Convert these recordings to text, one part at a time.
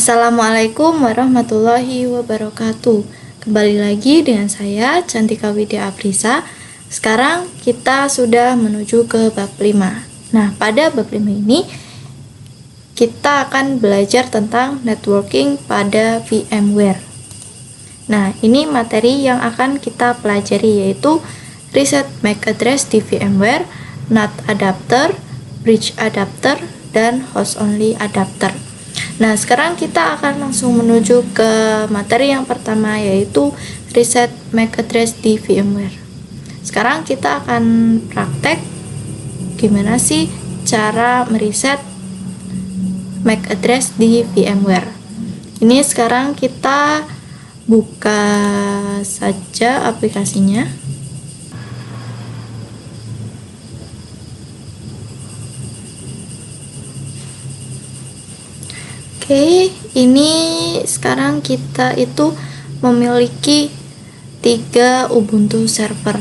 Assalamualaikum warahmatullahi wabarakatuh. Kembali lagi dengan saya Cantika Widya Aprisa. Sekarang kita sudah menuju ke bab 5. Nah, pada bab 5 ini kita akan belajar tentang networking pada VMware. Nah, ini materi yang akan kita pelajari yaitu reset MAC address di VMware, NAT adapter, bridge adapter, dan host only adapter. Nah, sekarang kita akan langsung menuju ke materi yang pertama yaitu reset MAC address di VMware. Sekarang kita akan praktek gimana sih cara mereset MAC address di VMware. Ini sekarang kita buka saja aplikasinya. Oke, ini sekarang kita itu memiliki 3 Ubuntu server.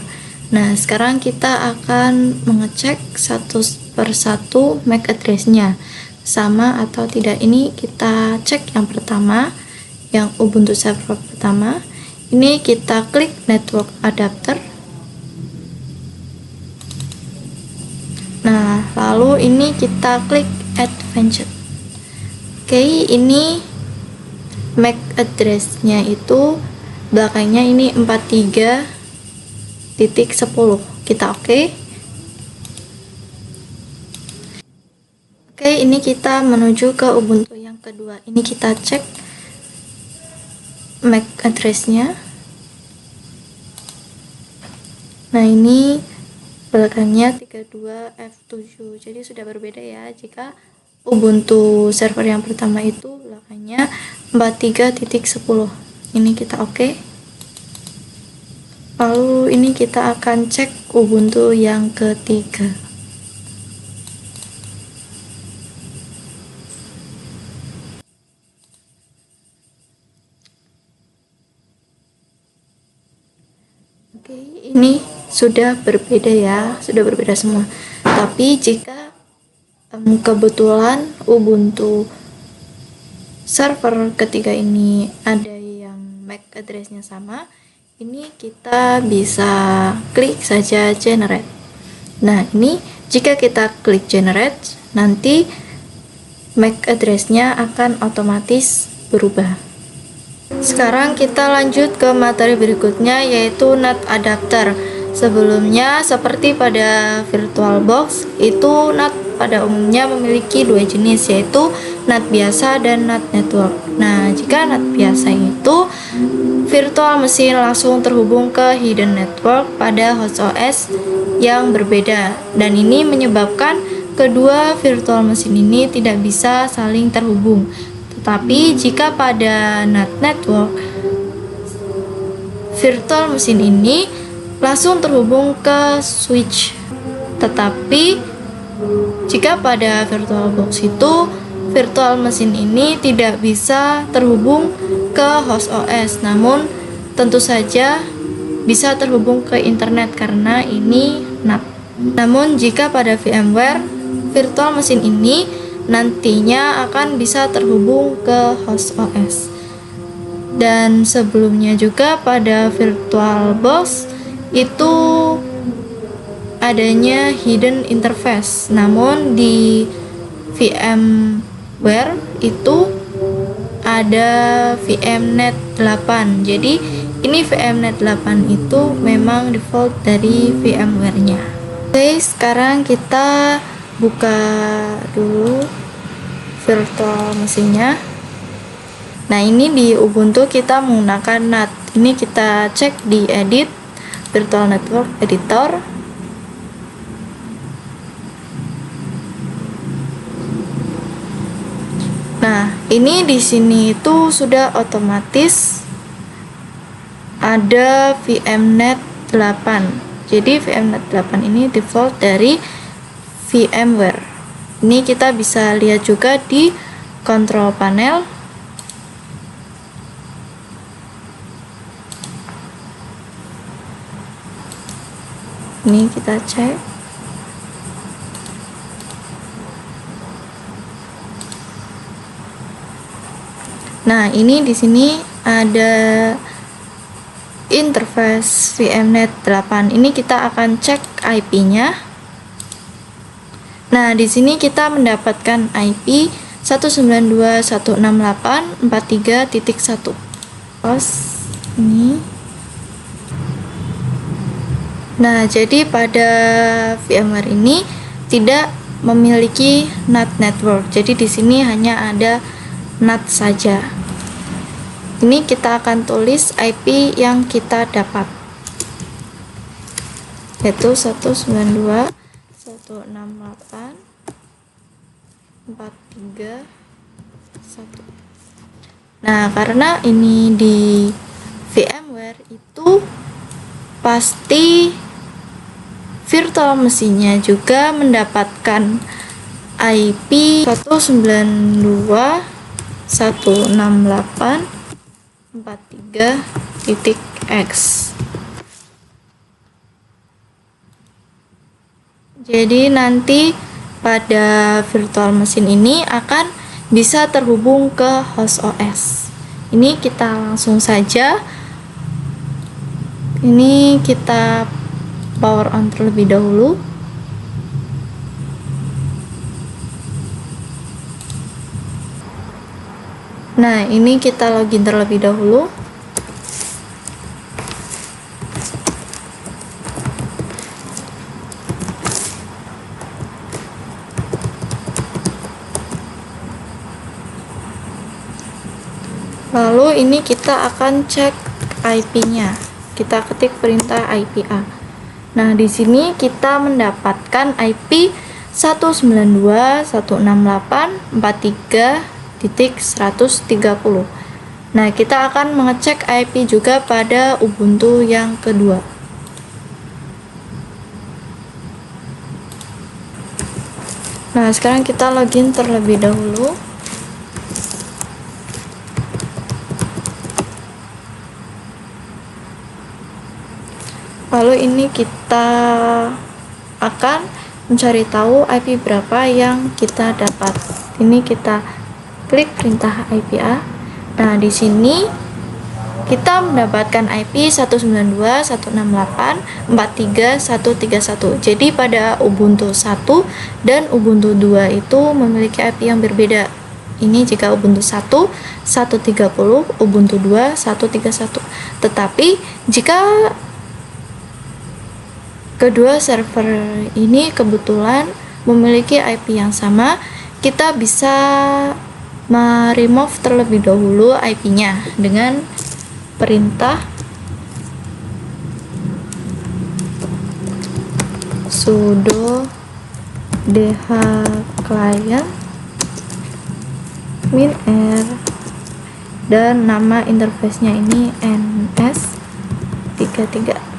Nah, sekarang kita akan mengecek satu persatu MAC address-nya sama atau tidak. Ini kita cek yang pertama, yang Ubuntu server pertama. Ini kita klik network adapter. Nah, lalu ini kita klik advanced. Oke, ini MAC address-nya itu belakangnya ini 43.10. Kita oke. Oke, ini kita menuju ke Ubuntu yang kedua. Ini kita cek MAC address-nya. Nah, ini belakangnya 32F7. Jadi sudah berbeda ya jika Ubuntu server yang pertama itu belakangnya 43.10. Ini kita oke. Lalu ini kita akan cek Ubuntu yang ketiga. Oke, ini sudah berbeda ya, sudah berbeda semua. Tapi jika kebetulan Ubuntu server ketiga ini ada yang MAC address-nya sama, ini kita bisa klik saja generate. Nah, ini jika kita klik generate, nanti MAC address-nya akan otomatis berubah. Sekarang kita lanjut ke materi berikutnya yaitu NAT adapter. Sebelumnya seperti pada VirtualBox itu NAT pada umumnya memiliki 2 jenis yaitu NAT biasa dan NAT network. Nah, jika NAT biasa itu virtual mesin langsung terhubung ke hidden network pada host OS yang berbeda, dan ini menyebabkan kedua virtual mesin ini tidak bisa saling terhubung. Tetapi jika pada NAT network, virtual mesin ini langsung terhubung ke switch. Tetapi jika pada VirtualBox itu virtual mesin ini tidak bisa terhubung ke host OS, namun tentu saja bisa terhubung ke internet karena ini NAT. Namun jika pada VMware, virtual mesin ini nantinya akan bisa terhubung ke host OS. Dan sebelumnya juga pada VirtualBox itu adanya hidden interface, namun di VMware itu ada VMnet 8. Jadi ini VMnet 8 itu memang default dari VMware-nya. Oke, sekarang kita buka dulu virtual mesinnya. Nah, ini di Ubuntu kita menggunakan NAT. Ini kita cek di edit Virtual Network Editor. Nah, ini di sini itu sudah otomatis ada VMnet 8. Jadi VMnet 8 ini default dari VMware. Ini kita bisa lihat juga di control panel. Ini kita cek. Nah, ini di sini ada interface VMnet 8. Ini kita akan cek IP-nya. Nah, di sini kita mendapatkan IP 192.168.43.1. Ini. Nah, jadi pada VMware ini tidak memiliki NAT network. Jadi di sini hanya ada NAT saja. Ini kita akan tulis IP yang kita dapat, yaitu 192.168.43.1. Nah, karena ini di VMware itu pasti virtual mesinnya juga mendapatkan IP 192.168.43.x. Jadi nanti pada virtual mesin ini akan bisa terhubung ke host OS. Ini kita langsung saja. Ini kita power on terlebih dahulu. Nah, ini kita login terlebih dahulu. Lalu ini kita akan cek IP-nya. Kita ketik perintah IPA. Nah, di sini kita mendapatkan IP 192.168.43.130. Nah, kita akan mengecek IP juga pada Ubuntu yang kedua. Nah, sekarang kita login terlebih dahulu. Lalu ini kita akan mencari tahu IP berapa yang kita dapat. Ini kita klik perintah IPA. Nah, di sini kita mendapatkan IP 192.168.43.131. Jadi pada Ubuntu 1 dan Ubuntu 2 itu memiliki IP yang berbeda. Ini jika Ubuntu 1 130, Ubuntu 2 131. Tetapi jika kedua server ini kebetulan memiliki IP yang sama, kita bisa meremove terlebih dahulu IP-nya dengan perintah sudo dhclient -r dan nama interface-nya ini ns33.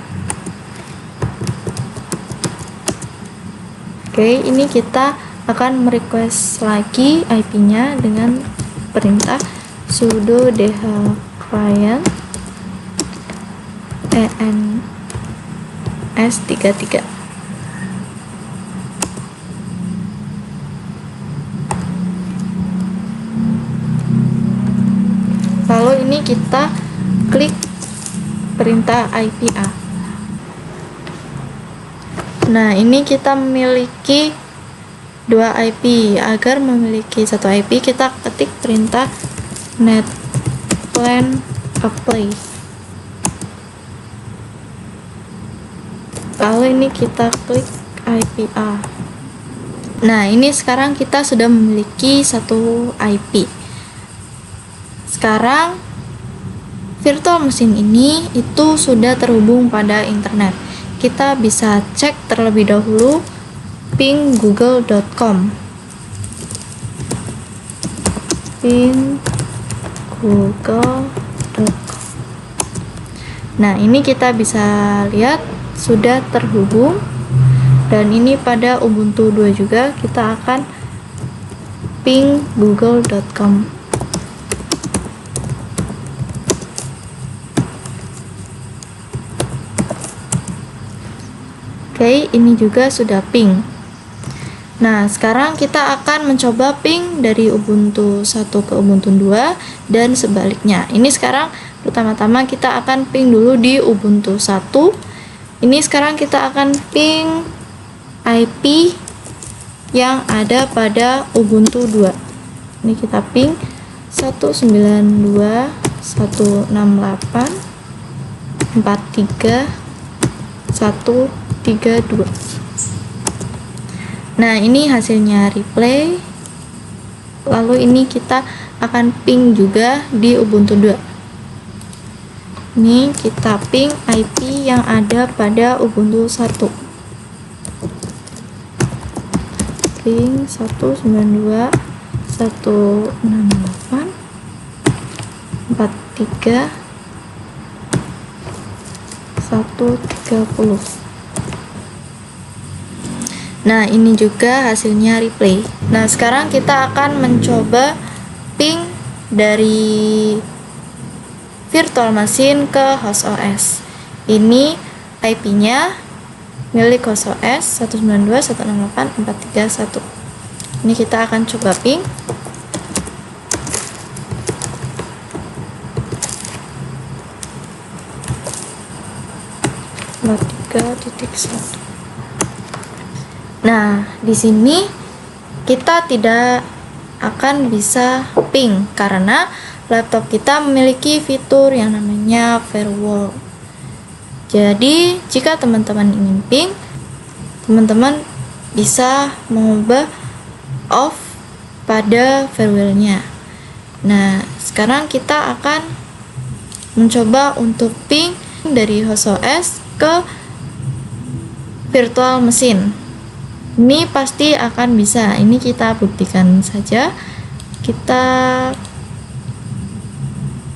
Oke, ini kita akan merequest lagi IP-nya dengan perintah sudo dhclient ens33. Lalu ini kita klik perintah IPA. Nah, ini kita memiliki dua IP. Agar memiliki satu IP, kita ketik perintah netplan apply. Lalu ini kita klik IPA. Nah, ini sekarang kita sudah memiliki satu IP. Sekarang virtual mesin ini itu sudah terhubung pada internet. Kita bisa cek terlebih dahulu ping google.com. Ping google.com. Nah, ini kita bisa lihat sudah terhubung, dan ini pada Ubuntu 2 juga kita akan ping google.com. Oke, ini juga sudah ping. Nah, sekarang kita akan mencoba ping dari Ubuntu 1 ke Ubuntu 2 dan sebaliknya. Ini sekarang pertama-tama kita akan ping dulu di Ubuntu 1. Ini sekarang kita akan ping IP yang ada pada Ubuntu 2. Ini kita ping 192.168.43.132. Nah, ini hasilnya replay. Lalu ini kita akan ping juga di Ubuntu 2. Ini kita ping IP yang ada pada Ubuntu 1. Ping 192.168.43.130. Nah, ini juga hasilnya replay. Nah, sekarang kita akan mencoba ping dari virtual machine ke host OS. Ini IP-nya milik host OS 192.168.43.1. Ini kita akan coba ping. .3.1. Nah, di sini kita tidak akan bisa ping karena laptop kita memiliki fitur yang namanya firewall. Jadi, jika teman-teman ingin ping, teman-teman bisa mengubah off pada firewallnya. Nah, sekarang kita akan mencoba untuk ping dari host OS ke virtual machine. Ini pasti akan bisa. Ini kita buktikan saja. Kita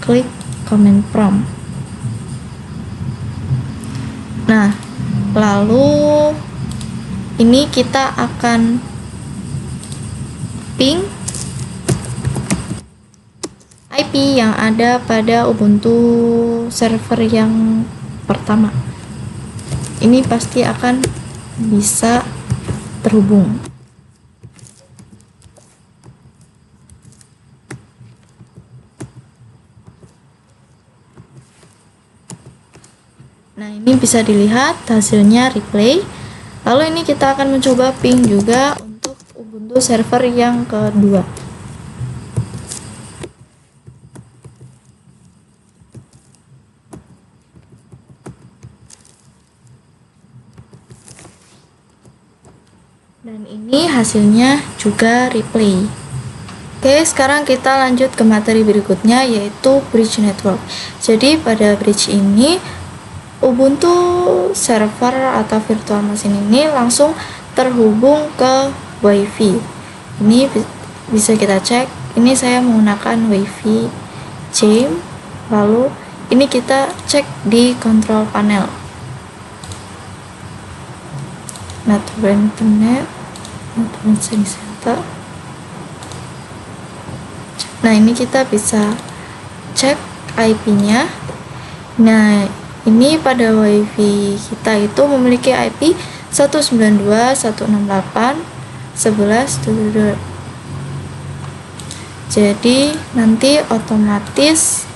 klik command prompt. Nah, lalu ini kita akan ping IP yang ada pada Ubuntu server yang pertama. Ini pasti akan bisa terhubung. Nah, ini bisa dilihat hasilnya replay. Lalu ini kita akan mencoba ping juga untuk Ubuntu server yang kedua. Dan ini hasilnya juga replay. Oke, sekarang kita lanjut ke materi berikutnya, yaitu bridge network. Jadi pada bridge ini Ubuntu server atau virtual machine ini langsung terhubung ke WiFi. Ini bisa kita cek. Ini saya menggunakan WiFi Jam. Lalu ini kita cek di control panel. Network internet, network center. Nah, ini kita bisa cek IP-nya. Nah, ini pada WiFi kita itu memiliki IP 192.168.11.22. Jadi nanti otomatis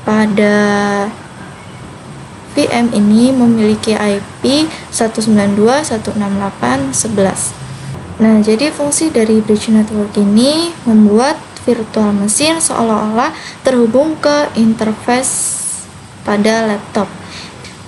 pada VM ini memiliki IP 192.168.11. Nah, jadi fungsi dari bridge network ini membuat virtual machine seolah-olah terhubung ke interface pada laptop.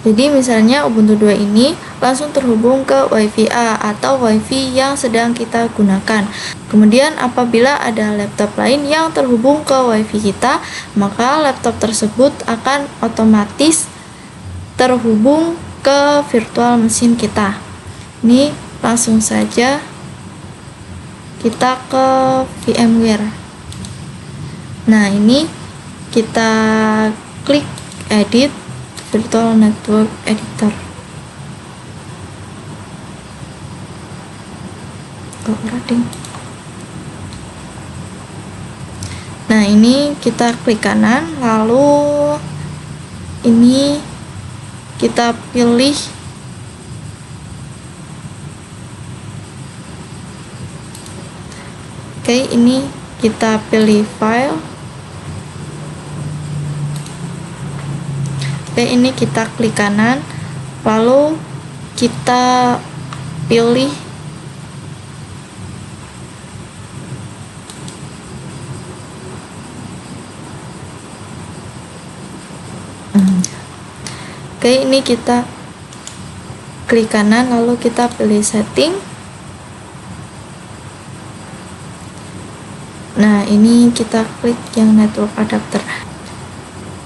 Jadi misalnya Ubuntu 2 ini langsung terhubung ke WiFi A atau WiFi yang sedang kita gunakan. Kemudian apabila ada laptop lain yang terhubung ke WiFi kita, maka laptop tersebut akan otomatis terhubung ke virtual machine kita. Ini langsung saja kita ke VMware. Nah, ini kita klik edit virtual network editor. Nah, ini kita klik kanan, lalu ini kita pilih Oke, ini kita pilih file. Oke, ini kita klik kanan, lalu kita pilih Oke, ini kita klik kanan, lalu kita pilih setting. Nah, ini kita klik yang network adapter.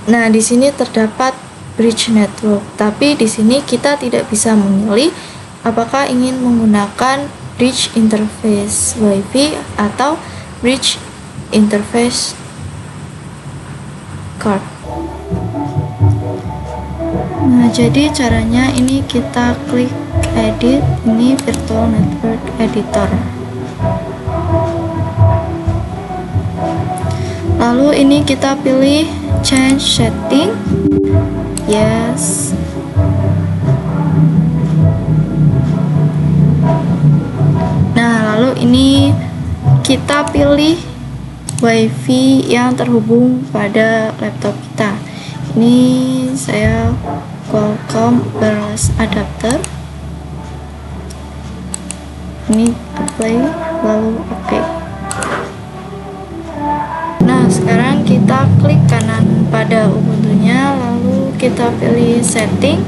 Nah, di sini terdapat bridge network, tapi di sini kita tidak bisa memilih apakah ingin menggunakan bridge interface WiFi atau bridge interface card. Nah, jadi caranya ini kita klik edit, ini virtual network editor. Lalu ini kita pilih change setting, yes. Nah, lalu ini kita pilih WiFi yang terhubung pada laptop kita. Ini saya Qualcomm wireless adapter. Ini apply, lalu oke. Nah, sekarang kita klik kanan pada Ubuntu-nya, lalu kita pilih setting.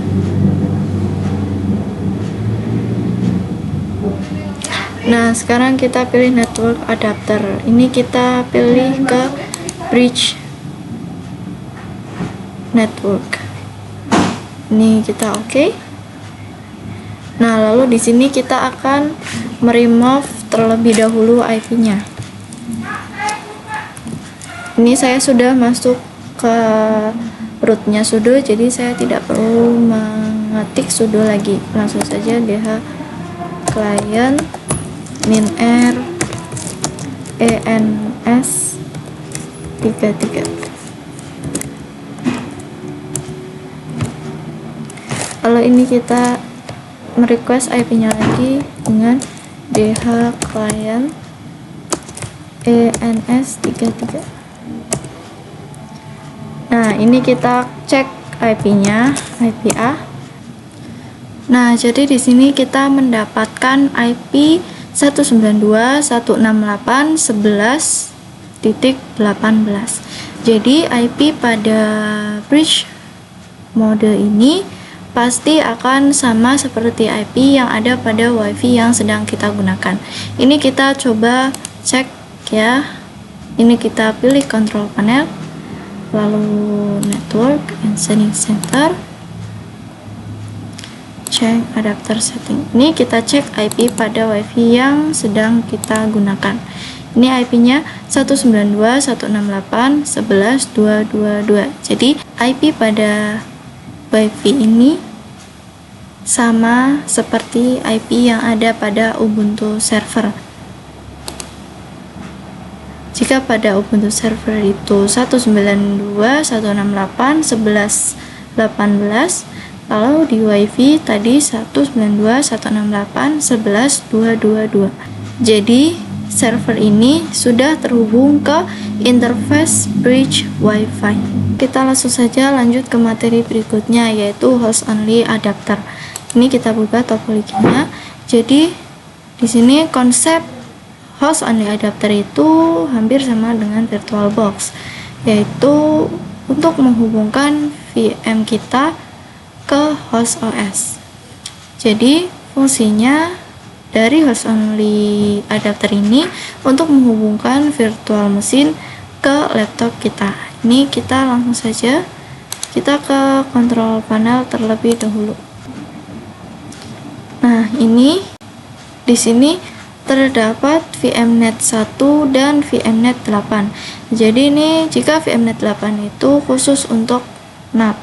Nah, sekarang kita pilih network adapter. Ini kita pilih ke bridge network. Ini kita oke. Nah, lalu di sini kita akan meremove terlebih dahulu IP-nya. Ini saya sudah masuk ke rootnya sudo, jadi saya tidak perlu mengetik sudo lagi. Langsung saja dh client minr ens 33. Lalu ini kita merequest IP-nya lagi dengan dh client ens 33. Nah, ini kita cek IP-nya, IP A. Nah, jadi di sini kita mendapatkan IP 192.168.11.18. Jadi IP pada bridge mode ini pasti akan sama seperti IP yang ada pada WiFi yang sedang kita gunakan. Ini kita coba cek ya. Ini kita pilih control panel, lalu network and setting center, check adapter setting. Ini kita cek IP pada WiFi yang sedang kita gunakan. Ini IP-nya 192.168.11.222. Jadi IP pada WiFi ini sama seperti IP yang ada pada Ubuntu server. Jika pada Ubuntu server itu 192.168.11.18, lalu di WiFi tadi 192.168.11.222. Jadi server ini sudah terhubung ke interface bridge WiFi. Kita langsung saja lanjut ke materi berikutnya, yaitu host only adapter. Ini kita buka topologinya. Jadi di sini konsep host only adapter itu hampir sama dengan VirtualBox, yaitu untuk menghubungkan VM kita ke host OS. Jadi fungsinya dari host only adapter ini untuk menghubungkan virtual mesin ke laptop kita. Ini kita langsung saja kita ke control panel terlebih dahulu. Nah, ini di sini terdapat VMnet 1 dan VMnet 8. Jadi ini jika VMnet 8 itu khusus untuk NAT,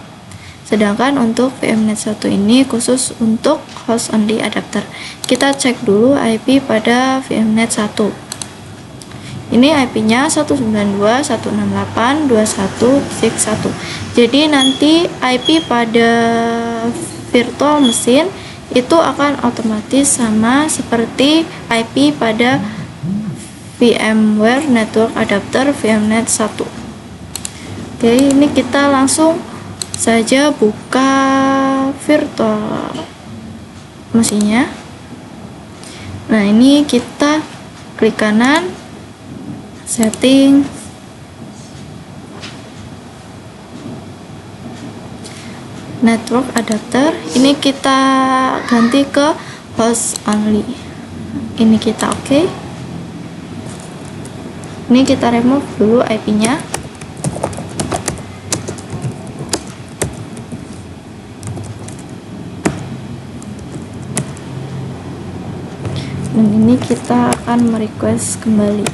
sedangkan untuk VMnet 1 ini khusus untuk host only adapter. Kita cek dulu IP pada VMnet 1. Ini IP-nya 192.168.21.1. Jadi nanti IP pada virtual mesin itu akan otomatis sama seperti IP pada VMware Network Adapter VMnet 1. Oke, ini kita langsung saja buka virtual mesinnya. Nah, ini kita klik kanan, setting, network adapter. Ini kita ganti ke host only. Ini kita oke. Ini kita remove dulu IP-nya. Dan ini kita akan merequest kembali.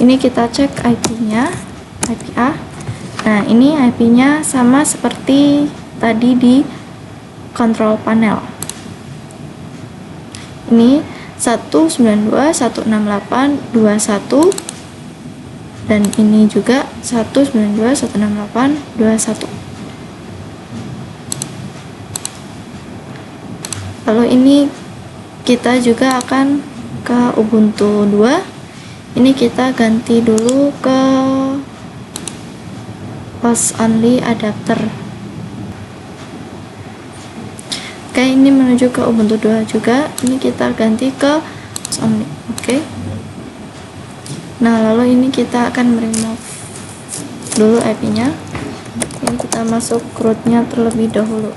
Ini kita cek IP-nya, IP A. Nah, ini IP-nya sama seperti tadi di control panel. Ini 192.168.21 dan ini juga 192.168.21. Lalu ini kita juga akan ke Ubuntu 2. Ini kita ganti dulu ke host only adapter. Oke, ini menuju ke Ubuntu 2 juga. Ini kita ganti ke host only. Oke. Nah, lalu ini kita akan remove dulu IP-nya. Ini kita masuk root-nya terlebih dahulu.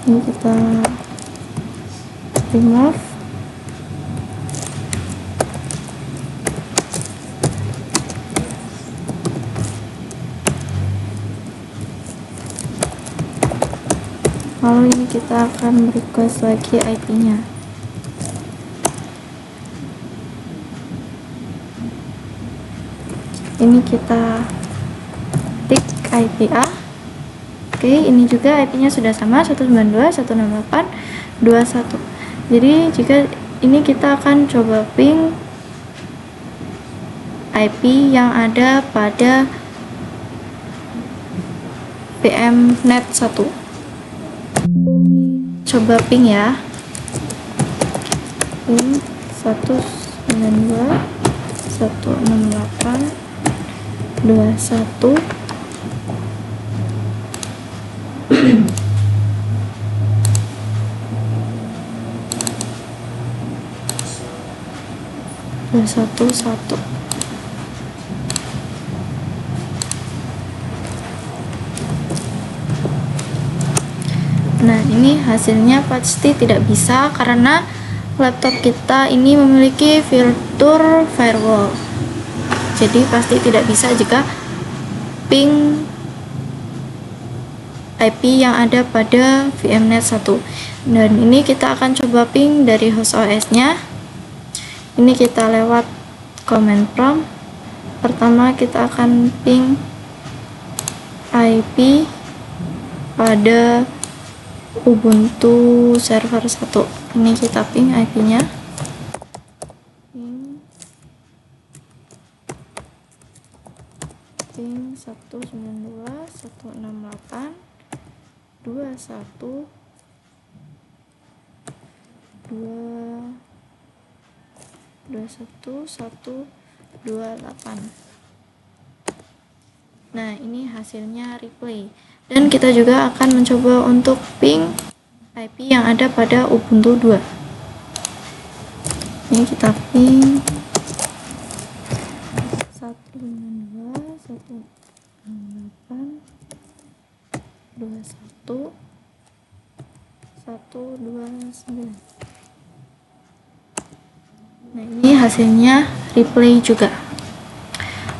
Ini kita remove. Lalu ini kita akan request lagi IP-nya. Ini kita tik IP A. Oke, ini juga IP-nya sudah sama, 192.168.21. Jadi jika ini kita akan coba ping IP yang ada pada VMnet 1. Coba ping ya. Ping 192.168.21. 211. Nah, ini hasilnya pasti tidak bisa karena laptop kita ini memiliki fitur firewall. Jadi pasti tidak bisa jika ping IP yang ada pada VMnet 1. Dan ini kita akan coba ping dari host OS nya. Ini kita lewat command prompt. Pertama kita akan ping IP pada Ubuntu server 1. Ini kita ping IP nya, ping 192.168. Nah, ini hasilnya replay. Dan kita juga akan mencoba untuk ping IP yang ada pada Ubuntu 2. Ini kita ping 192.168.21.129. Nah, ini hasilnya replay juga.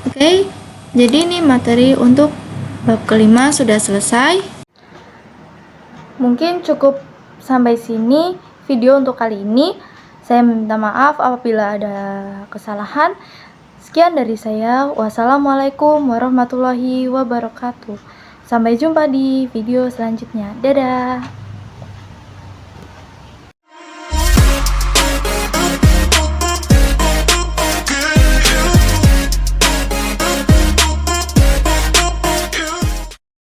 Oke, jadi ini materi untuk bab kelima sudah selesai. Mungkin cukup sampai sini video untuk kali ini. Saya minta maaf apabila ada kesalahan. Sekian dari saya. Wassalamualaikum warahmatullahi wabarakatuh. Sampai jumpa di video selanjutnya. Dadah.